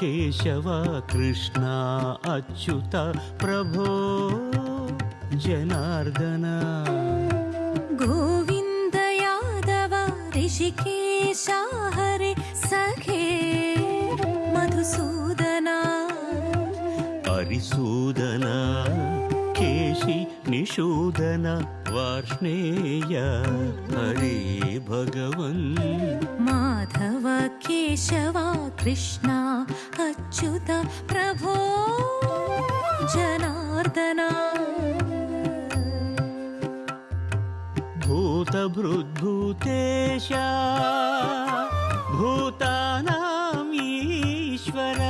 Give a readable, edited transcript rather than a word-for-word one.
కేశవ కృష్ణ అచ్యుత ప్రభో జనార్దన గోవింద యాదవ ऋषिकेश హరే సఖే మధుసూదన హరిసూదన కేశి నిషూదన వార్ష్ణేయ హరే భగవన్ మాధవ కేశవ కృష్ణ అచ్యుత ప్రభో జనార్దన భూతభృద్భూతేశ భూతానాం ఈశ్వర